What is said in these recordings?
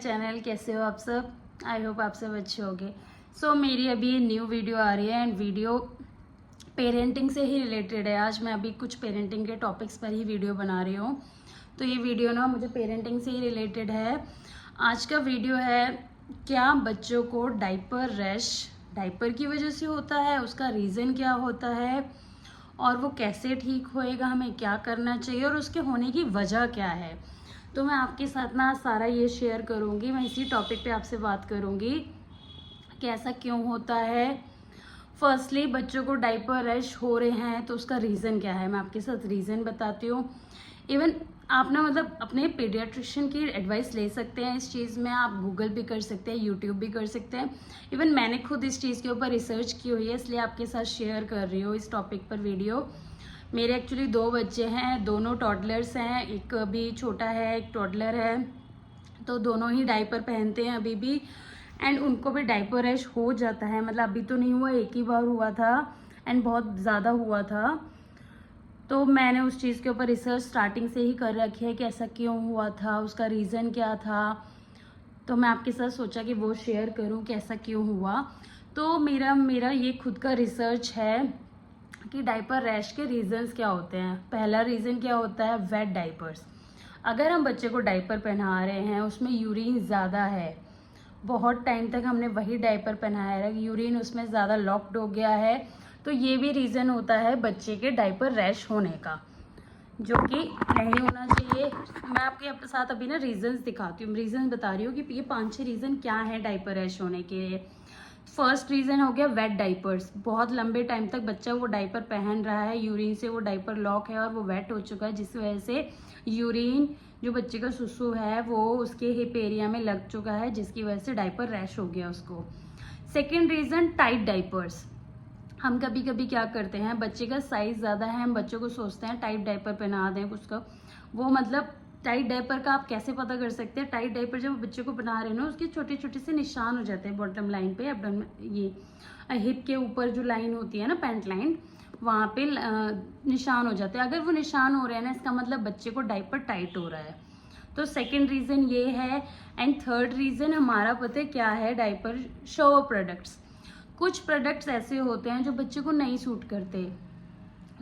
Channel. कैसे हो आप सब? आई होप आप सब अच्छे होंगे। सो मेरी अभी न्यू वीडियो आ रही है एंड वीडियो पेरेंटिंग से ही रिलेटेड है। आज मैं अभी कुछ पेरेंटिंग के टॉपिक्स पर ही वीडियो बना रही हूँ, तो ये वीडियो ना मुझे पेरेंटिंग से ही रिलेटेड है। आज का वीडियो है, क्या बच्चों को डायपर रैश डायपर की वजह से होता है, उसका रीज़न क्या होता है और वो कैसे ठीक होएगा, हमें क्या करना चाहिए और उसके होने की वजह क्या है। तो मैं आपके साथ ना सारा ये शेयर करूँगी। मैं इसी टॉपिक पे आपसे बात करूँगी कि ऐसा क्यों होता है। फर्स्टली, बच्चों को डायपर रैश हो रहे हैं तो उसका रीज़न क्या है, मैं आपके साथ रीज़न बताती हूँ। इवन आप ना अपने पीडियाट्रिशियन की एडवाइस ले सकते हैं इस चीज़ में। आप गूगल भी कर सकते हैं, यूट्यूब भी कर सकते हैं। इवन मैंने खुद इस चीज़ के ऊपर रिसर्च की हुई है, इसलिए आपके साथ शेयर कर रही हूँ इस टॉपिक पर वीडियो। मेरे एक्चुअली 2 बच्चे हैं, दोनों टॉडलर्स हैं। एक अभी छोटा है, एक टॉडलर है, तो दोनों ही डायपर पहनते हैं अभी भी एंड उनको भी डायपर रैश हो जाता है। मतलब अभी तो नहीं हुआ, एक ही बार हुआ था एंड बहुत ज़्यादा हुआ था। तो मैंने उस चीज़ के ऊपर रिसर्च स्टार्टिंग से ही कर रखी है कि ऐसा क्यों हुआ था, उसका रीज़न क्या था। तो मैं आपके साथ सोचा कि वो शेयर करूं कि ऐसा क्यों हुआ। तो मेरा ये खुद का रिसर्च है कि डायपर रैश के रीजंस क्या होते हैं। पहला रीज़न क्या होता है, वेट डायपर्स। अगर हम बच्चे को डायपर पहना रहे हैं, उसमें यूरिन ज़्यादा है, बहुत टाइम तक हमने वही डायपर पहनाया है, यूरिन उसमें ज़्यादा लॉक्ड हो गया है, तो ये भी रीज़न होता है बच्चे के डायपर रैश होने का, जो कि नहीं होना चाहिए। मैं आपके साथ अभी ना रीजंस दिखाती हूँ, रीजन बता रही हूँ कि ये 5-6 रीज़न क्या है डायपर रैश होने के। फर्स्ट रीज़न हो गया वेट डाइपर्स। बहुत लंबे टाइम तक बच्चा वो डायपर पहन रहा है, यूरिन से वो डायपर लॉक है और वो वेट हो चुका है, जिस वजह से यूरिन जो बच्चे का सुसु है वो उसके हिप एरिया में लग चुका है, जिसकी वजह से डायपर रैश हो गया उसको। Second reason, tight diapers. हम कभी कभी क्या करते हैं, बच्चे का साइज ज़्यादा है, हम बच्चों को सोचते हैं टाइट डायपर पहना दें उसका। वो मतलब टाइट डायपर का आप कैसे पता कर सकते हैं, टाइट डायपर जब बच्चे को बना रहे हैं ना, उसके छोटे छोटे से निशान हो जाते हैं बॉटम लाइन पे, ये हिप के ऊपर जो लाइन होती है ना, पैंट लाइन, वहाँ पे निशान हो जाते हैं। अगर वो निशान हो रहे हैं ना, इसका मतलब बच्चे को डायपर टाइट हो रहा है। तो सेकेंड रीज़न ये है। एंड थर्ड रीज़न हमारा पता है क्या है, डायपर शॉवर प्रोडक्ट्स। कुछ प्रोडक्ट्स ऐसे होते हैं जो बच्चे को नहीं सूट करते,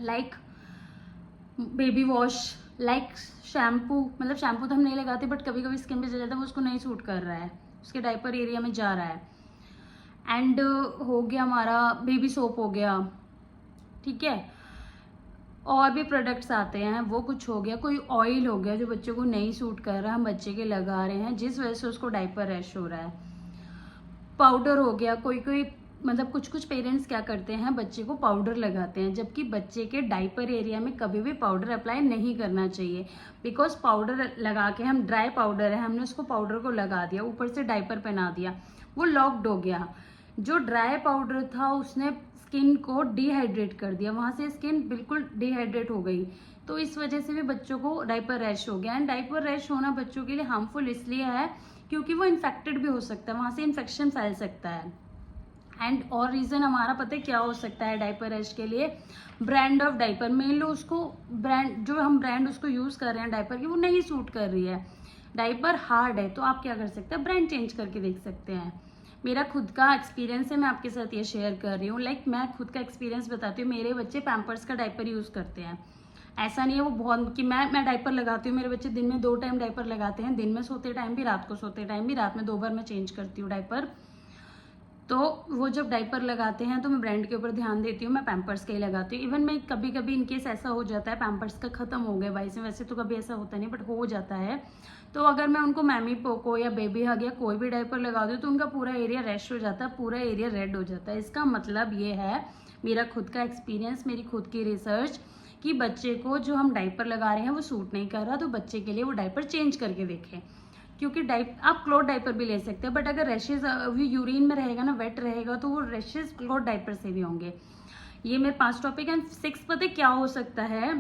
like baby wash, like shampoo. मतलब शैम्पू तो हम नहीं लगाते, बट कभी कभी स्किन पे चला जाता है, वो उसको नहीं सूट कर रहा है, उसके डायपर एरिया में जा रहा है। एंड हो गया हमारा बेबी सोप हो गया, ठीक है। और भी प्रोडक्ट्स आते हैं, वो कुछ हो गया। कोई ऑयल हो गया जो बच्चे को नहीं सूट कर रहा, हम बच्चे के लगा रहे हैं, जिस वजह से उसको डायपर रैश हो रहा है। पाउडर हो गया, कोई मतलब कुछ पेरेंट्स क्या करते हैं, बच्चे को पाउडर लगाते हैं, जबकि बच्चे के डायपर एरिया में कभी भी पाउडर अप्लाई नहीं करना चाहिए। बिकॉज पाउडर लगा के, हम ड्राई पाउडर है, हमने उसको पाउडर को लगा दिया, ऊपर से डायपर पहना दिया, वो लॉक्ड हो गया। जो ड्राई पाउडर था उसने स्किन को डिहाइड्रेट कर दिया, वहाँ से स्किन बिल्कुल डिहाइड्रेट हो गई। तो इस वजह से भी बच्चों को डायपर रैश हो गया। एंड डायपर रैश होना बच्चों के लिए हार्मफुल इसलिए है क्योंकि वो इन्फेक्टेड भी हो सकता है, वहाँ से इन्फेक्शन फैल सकता है। एंड और रीज़न हमारा पता है क्या हो सकता है डायपर रैश के लिए, ब्रांड ऑफ डायपर। मान लो उसको ब्रांड, जो हम ब्रांड उसको यूज़ कर रहे हैं डायपर की, वो नहीं सूट कर रही है, डायपर हार्ड है, तो आप क्या कर सकते हैं, ब्रांड चेंज करके देख सकते हैं। मेरा खुद का एक्सपीरियंस है, मैं आपके साथ ये शेयर कर रही हूँ। लाइक मैं खुद का एक्सपीरियंस बताती हूँ। मेरे बच्चे पैम्पर्स का डायपर यूज़ करते हैं, ऐसा नहीं है वो बहुत कि मैं डायपर लगाती हूँ। मेरे बच्चे दिन में 2 टाइम डायपर लगाते हैं, दिन में सोते टाइम भी, रात को सोते टाइम भी। रात में 2 बार मैं चेंज करती हूँ डायपर। तो वो जब डायपर लगाते हैं तो मैं ब्रांड के ऊपर ध्यान देती हूँ, मैं पैम्पर्स के ही लगाती हूँ। इवन मैं कभी कभी इनकेस ऐसा हो जाता है पैम्पर्स का ख़त्म हो गया भाई से, वैसे तो कभी ऐसा होता नहीं बट हो जाता है, तो अगर मैं उनको मैमी पोको या बेबी हग या कोई भी डायपर लगा दूँ तो उनका पूरा एरिया रैश हो जाता है, पूरा एरिया रेड हो जाता है। इसका मतलब ये है, मेरा खुद का एक्सपीरियंस, मेरी खुद की रिसर्च, कि बच्चे को जो हम डायपर लगा रहे हैं वो सूट नहीं कर रहा, तो बच्चे के लिए वो डायपर चेंज करके देखें। क्योंकि आप क्लॉथ डायपर भी ले सकते हैं, बट अगर रैशेज यूरिन में रहेगा ना, वेट रहेगा, तो वो रैशेज क्लॉथ डायपर से भी होंगे। ये मेरे 5 टॉपिक हैं। 6 पता है क्या हो सकता है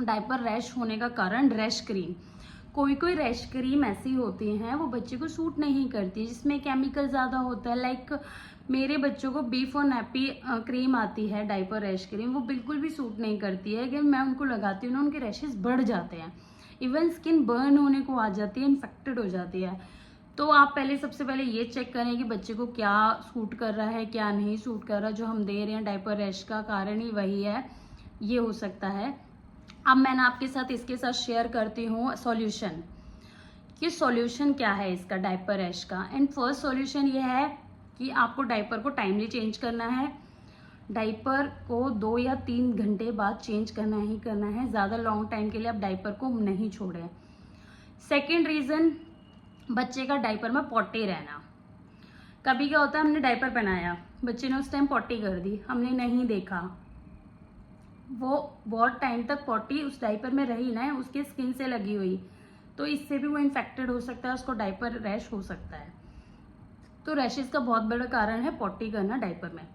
डायपर रैश होने का कारण, रैश क्रीम। कोई रैश क्रीम ऐसी होती हैं वो बच्चे को सूट नहीं करती, जिसमें केमिकल ज़्यादा होता है। लाइक मेरे बच्चों को बी फॉर नैप्पी क्रीम आती है, डायपर रैश क्रीम, वो बिल्कुल भी सूट नहीं करती है। अगर मैं उनको लगाती हूँ ना, उनके रैशेज बढ़ जाते हैं, इवन स्किन बर्न होने को आ जाती है, इन्फेक्टेड हो जाती है। तो आप पहले सबसे पहले ये चेक करें कि बच्चे को क्या सूट कर रहा है क्या नहीं सूट कर रहा। जो हम दे रहे हैं डायपर रैश का कारण ही वही है, ये हो सकता है। अब मैंने आपके साथ इसके साथ शेयर करती हूँ सॉल्यूशन, कि सॉल्यूशन क्या है इसका डायपर रैश का। एंड फर्स्ट सॉल्यूशन ये है कि आपको डायपर को टाइमली चेंज करना है। डायपर को 2 या 3 घंटे बाद चेंज करना ही करना है। ज़्यादा लॉन्ग टाइम के लिए आप डायपर को नहीं छोड़ें। सेकेंड रीज़न, बच्चे का डायपर में पॉटी रहना। कभी क्या होता है, हमने डायपर पहनाया, बच्चे ने उस टाइम पॉटी कर दी, हमने नहीं देखा, वो बहुत टाइम तक पॉटी उस डायपर में रही ना, उसके स्किन से लगी हुई, तो इससे भी वो इन्फेक्टेड हो सकता है, उसको डायपर रैश हो सकता है। तो रैशेस का बहुत बड़ा कारण है पॉटी करना डायपर में।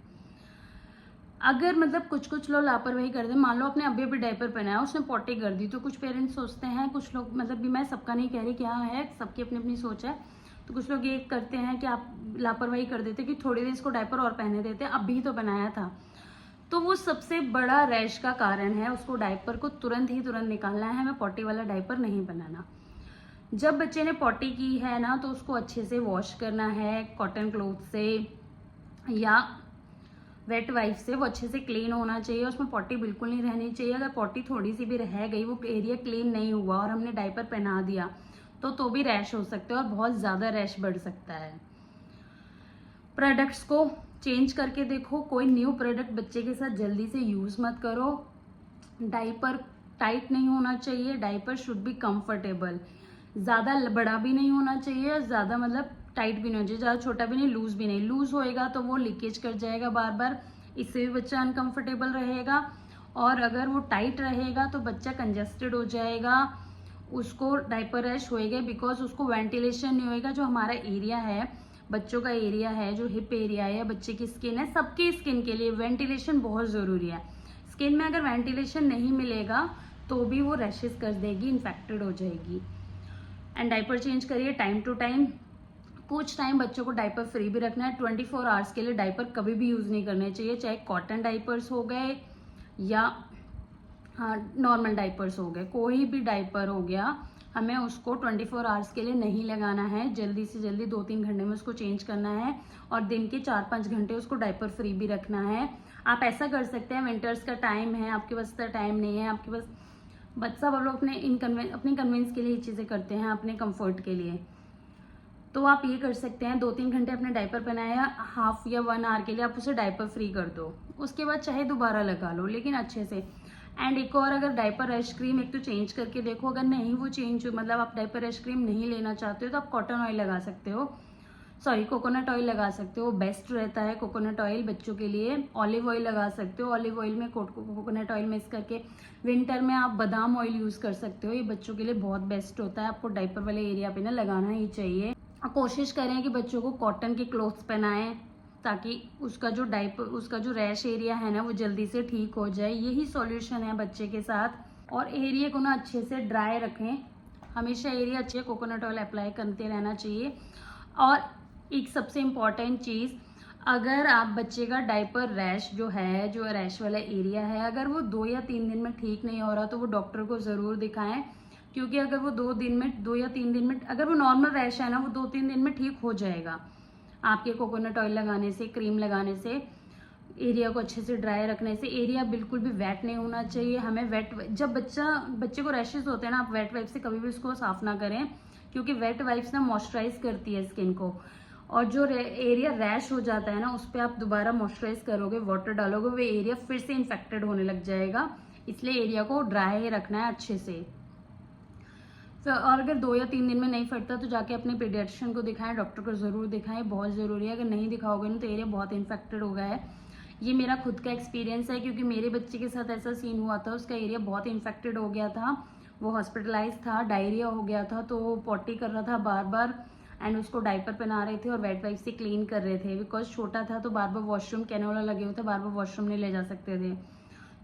अगर मतलब कुछ लोग लापरवाही कर दे, मान लो आपने अभी डायपर पहनाया, उसने पॉटी कर दी, तो कुछ पेरेंट्स सोचते हैं, कुछ लोग, मतलब भी मैं सबका नहीं कह रही, क्या है, सबकी अपनी अपनी सोच है, तो कुछ लोग ये करते हैं कि आप लापरवाही कर देते कि थोड़ी देर इसको डायपर और पहने देते, अभी तो बनाया था। तो वो सबसे बड़ा रैश का कारण है। उसको डायपर को तुरंत निकालना है, हमें पॉटी वाला डायपर नहीं बनाना। जब बच्चे ने पॉटी की है ना, तो उसको अच्छे से वॉश करना है कॉटन क्लॉथ से या वेट वाइप से। वो अच्छे से क्लीन होना चाहिए, उसमें पॉटी बिल्कुल नहीं रहनी चाहिए। अगर पॉटी थोड़ी सी भी रह गई, वो एरिया क्लीन नहीं हुआ और हमने डायपर पहना दिया, तो भी रैश हो सकते हैं और बहुत ज़्यादा रैश बढ़ सकता है। प्रोडक्ट्स को चेंज करके देखो, कोई न्यू प्रोडक्ट बच्चे के साथ जल्दी से यूज़ मत करो। डायपर टाइट नहीं होना चाहिए, डायपर शुड बी कंफर्टेबल, ज़्यादा बड़ा भी नहीं होना चाहिए, ज़्यादा मतलब टाइट भी नहीं होना चाहिए, ज़्यादा छोटा भी नहीं, लूज़ भी नहीं। लूज़ होएगा तो वो लीकेज कर जाएगा बार बार, इससे भी बच्चा अनकंफर्टेबल रहेगा। और अगर वो टाइट रहेगा तो बच्चा कंजेस्टेड हो जाएगा, उसको डायपर रैश होएगा, बिकॉज उसको वेंटिलेशन नहीं होएगा। जो हमारा एरिया है, बच्चों का एरिया है, जो हिप एरिया है, बच्चे की स्किन है, सबकी स्किन के लिए वेंटिलेशन बहुत ज़रूरी है। स्किन में अगर वेंटिलेशन नहीं मिलेगा तो भी वो रैशेस कर देगी, इन्फेक्टेड हो जाएगी। एंड डायपर चेंज करिए टाइम टू टाइम। कुछ टाइम बच्चों को डायपर फ्री भी रखना है। 24 आवर्स के लिए डायपर कभी भी यूज़ नहीं करने चाहिए, चाहे कॉटन डायपर्स हो गए या नॉर्मल डायपर्स हो गए, कोई भी डायपर हो गया, हमें उसको 24 आवर्स के लिए नहीं लगाना है। जल्दी से जल्दी 2-3 घंटे में उसको चेंज करना है और दिन के 4-5 घंटे उसको डायपर फ्री भी रखना है। आप ऐसा कर सकते हैं, विंटर्स का टाइम है, आपके पास इतना टाइम नहीं है, आपके पास बच्चा, सब लोग अपने कन्वेंस के लिए ये चीज़ें करते हैं, अपने कंफर्ट के लिए। तो आप ये कर सकते हैं, 2-3 घंटे अपने डायपर पहनाया, हाफ या 1 आवर के लिए आप उसे डायपर फ्री कर दो, उसके बाद चाहे दोबारा लगा लो, लेकिन अच्छे से। एंड एक और, अगर डायपर रैश क्रीम एक तो चेंज करके देखो, अगर नहीं वो चेंज, मतलब आप डायपर रैश क्रीम नहीं लेना चाहते हो तो आप कॉटन ऑयल लगा सकते हो, कोकोनट ऑयल लगा सकते हो, बेस्ट रहता है कोकोनट ऑयल बच्चों के लिए। ऑलिव ऑयल लगा सकते हो, ऑलिव ऑयल में कोकोनट ऑयल मिक्स करके। विंटर में आप बादाम ऑयल यूज़ कर सकते हो, ये बच्चों के लिए बहुत बेस्ट होता है। आपको डायपर वाले एरिया पे ना लगाना ही चाहिए। कोशिश करें कि बच्चों को कॉटन के क्लॉथ्स पहनाएं, ताकि उसका जो रैश एरिया है ना, वो जल्दी से ठीक हो जाए। यही सॉल्यूशन है बच्चे के साथ। और एरिया को ना अच्छे से ड्राई रखें, हमेशा एरिया अच्छे कोकोनट ऑयल अप्लाई करते रहना चाहिए। और एक सबसे इम्पॉर्टेंट चीज़, अगर आप बच्चे का डायपर रैश जो रैश वाला एरिया है, अगर वो 2 या 3 दिन में ठीक नहीं हो रहा तो वो डॉक्टर को ज़रूर दिखाएं, क्योंकि अगर वो 2 या 3 दिन में, अगर वो नॉर्मल रैश है ना, वो 2-3 दिन में ठीक हो जाएगा आपके कोकोनट ऑयल लगाने से, क्रीम लगाने से, एरिया को अच्छे से ड्राई रखने से। एरिया बिल्कुल भी वेट नहीं होना चाहिए। हमें जब बच्चे को रैशेस होते हैं ना, आप वेट वाइप से कभी भी उसको साफ ना करें, क्योंकि वेट वाइप्स ना मॉइस्चराइज करती है स्किन को, और जो एरिया रैश हो जाता है ना, उस पर आप दोबारा मॉइस्चराइज करोगे, वाटर डालोगे, वो एरिया फिर से इन्फेक्टेड होने लग जाएगा। इसलिए एरिया को ड्राई रखना है अच्छे से। और अगर 2 या 3 दिन में नहीं फटता तो जाके अपने पीडियाट्रिशियन को दिखाएं, डॉक्टर को ज़रूर दिखाएं, बहुत ज़रूरी है। अगर नहीं दिखाओगे ना तो एरिया बहुत इन्फेक्टेड हो गया है। ये मेरा खुद का एक्सपीरियंस है, क्योंकि मेरे बच्चे के साथ ऐसा सीन हुआ था, उसका एरिया बहुत इन्फेक्टेड हो गया था, वो हॉस्पिटलाइज था, डायरिया हो गया था, तो वो पॉटी कर रहा था बार बार, एंड उसको डायपर पहना रहे थे और वेट वाइप से क्लीन कर रहे थे, बिकॉज छोटा था तो बार बार वॉशरूम कैनोला लगे हुए थे, बार बार वॉशरूम नहीं ले जा सकते थे,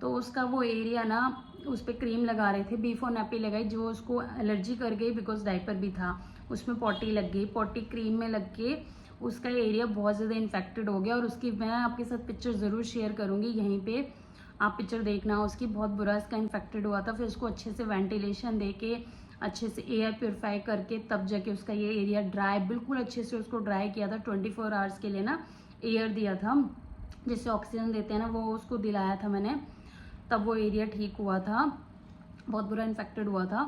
तो उसका वो एरिया ना, उस पर क्रीम लगा रहे थे, B4 नैपी लगाई, जो उसको एलर्जी कर गई, बिकॉज डायपर भी था, उसमें पॉटी लग गई, पॉटी क्रीम में लग के उसका एरिया बहुत ज़्यादा इन्फेक्टेड हो गया। और उसकी मैं आपके साथ पिक्चर ज़रूर शेयर करूँगी, यहीं पे आप पिक्चर देखना, उसकी बहुत बुरा इसका इन्फेक्टेड हुआ था। फिर उसको अच्छे से वेंटिलेशन दे के अच्छे से एयर प्योरीफाई करके तब जाके उसका ये एरिया ड्राई, बिल्कुल अच्छे से उसको ड्राई किया था। 24 आवर्स के लिए ना एयर दिया था, जिससे ऑक्सीजन देते हैं ना, वो उसको दिलाया था मैंने, तब वो एरिया ठीक हुआ था। बहुत बुरा इन्फेक्टेड हुआ था।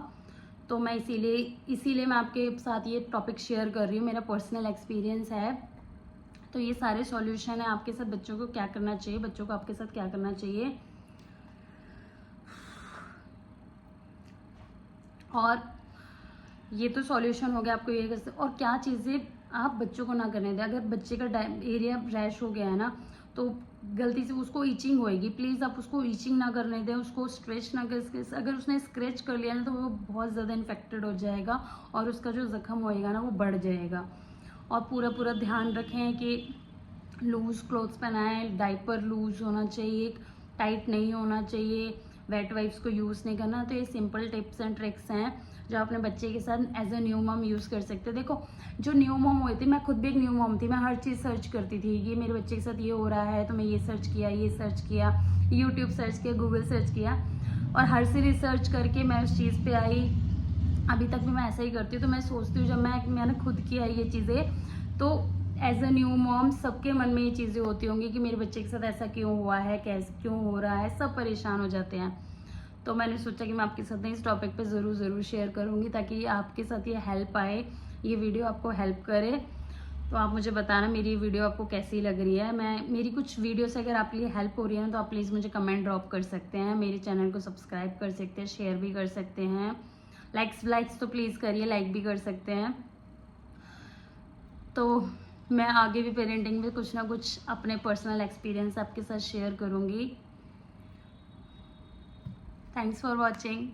तो मैं इसीलिए मैं आपके साथ ये टॉपिक शेयर कर रही हूँ, मेरा पर्सनल एक्सपीरियंस है। तो ये सारे सॉल्यूशन है आपके साथ, बच्चों को क्या करना चाहिए, बच्चों को आपके साथ क्या करना चाहिए। और ये तो सॉल्यूशन हो गया आपको ये कैसे, और क्या चीज़ें आप बच्चों को ना करने दें। अगर बच्चे का एरिया रैश हो गया है ना, तो गलती से उसको ईचिंग होएगी, प्लीज़ आप उसको ईचिंग ना करने दें, उसको स्ट्रेच ना कर। अगर उसने स्क्रैच कर लिया ना तो वो बहुत ज़्यादा इन्फेक्टेड हो जाएगा और उसका जो ज़ख्म होएगा ना वो बढ़ जाएगा। और पूरा ध्यान रखें कि लूज़ क्लोथ्स पहनाएं, डाइपर लूज़ होना चाहिए, टाइट नहीं होना चाहिए, वेट वाइप्स को यूज़ नहीं करना। तो ये सिंपल टिप्स एंड ट्रिक्स हैं जो अपने बच्चे के साथ as a new mom use कर सकते हैं। देखो, जो न्यू मॉम हुई थी, मैं खुद भी एक न्यू मॉम थी, मैं हर चीज़ सर्च करती थी, ये मेरे बच्चे के साथ ये हो रहा है तो मैं ये सर्च किया, यूट्यूब सर्च किया, गूगल सर्च किया, और हर से रिसर्च करके मैं उस चीज़ पे आई। अभी तक भी मैं ऐसा ही करती हूँ। तो मैं सोचती हूँ, जब मैंने खुद किया ये चीज़ें, तो एज अ न्यू मॉम सबके मन में ये चीज़ें होती होंगी कि मेरे बच्चे के साथ ऐसा क्यों हुआ है, कैसे क्यों हो रहा है, सब परेशान हो जाते हैं। तो मैंने सोचा कि मैं आपके साथ इस टॉपिक पे ज़रूर शेयर करूँगी, ताकि आपके साथ ये हेल्प आए, ये वीडियो आपको हेल्प करे। तो आप मुझे बताना मेरी वीडियो आपको कैसी लग रही है। मेरी कुछ वीडियो से अगर आपके लिए हेल्प हो रही है तो आप प्लीज़ मुझे कमेंट ड्रॉप कर सकते हैं, मेरे चैनल को सब्सक्राइब कर सकते हैं, शेयर भी कर सकते हैं, लाइक्स तो प्लीज़ करिए, लाइक भी कर सकते हैं। तो मैं आगे भी पेरेंटिंग में कुछ ना कुछ अपने पर्सनल एक्सपीरियंस आपके साथ शेयर करूँगी। Thanks for watching.